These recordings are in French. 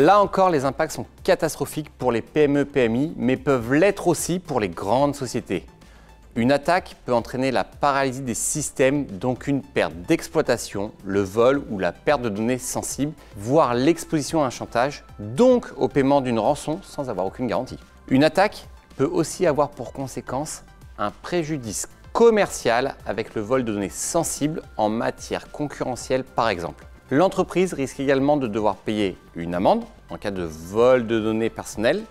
Là encore, les impacts sont catastrophiques pour les PME-PMI, mais peuvent l'être aussi pour les grandes sociétés. Une attaque peut entraîner la paralysie des systèmes, donc une perte d'exploitation, le vol ou la perte de données sensibles, voire l'exposition à un chantage, donc au paiement d'une rançon sans avoir aucune garantie. Une attaque peut aussi avoir pour conséquence un préjudice commercial avec le vol de données sensibles en matière concurrentielle par exemple. L'entreprise risque également de devoir payer une amende en cas de vol de données personnelles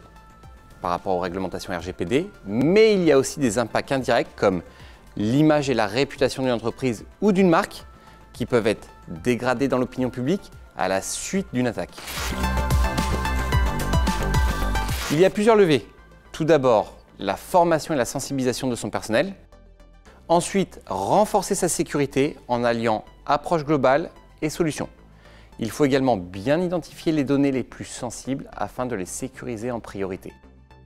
par rapport aux réglementations RGPD, mais il y a aussi des impacts indirects comme l'image et la réputation d'une entreprise ou d'une marque qui peuvent être dégradées dans l'opinion publique à la suite d'une attaque. Il y a plusieurs leviers. Tout d'abord, la formation et la sensibilisation de son personnel. Ensuite, renforcer sa sécurité en alliant approche globale et solutions. Il faut également bien identifier les données les plus sensibles afin de les sécuriser en priorité.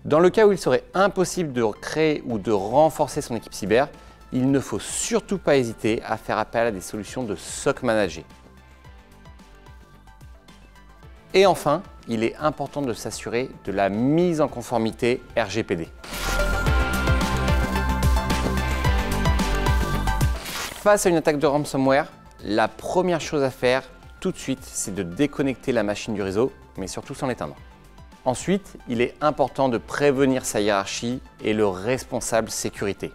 Dans le cas où il serait impossible de créer ou de renforcer son équipe cyber, il ne faut surtout pas hésiter à faire appel à des solutions de SOC managées. Et enfin, il est important de s'assurer de la mise en conformité RGPD. Face à une attaque de ransomware, la première chose à faire tout de suite, c'est de déconnecter la machine du réseau, mais surtout sans l'éteindre. Ensuite, il est important de prévenir sa hiérarchie et le responsable sécurité.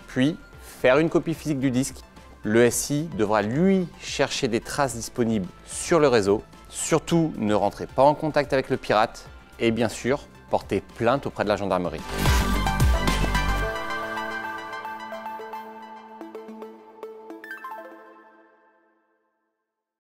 Puis, faire une copie physique du disque. Le SI devra lui chercher des traces disponibles sur le réseau. Surtout, ne rentrez pas en contact avec le pirate et bien sûr, portez plainte auprès de la gendarmerie.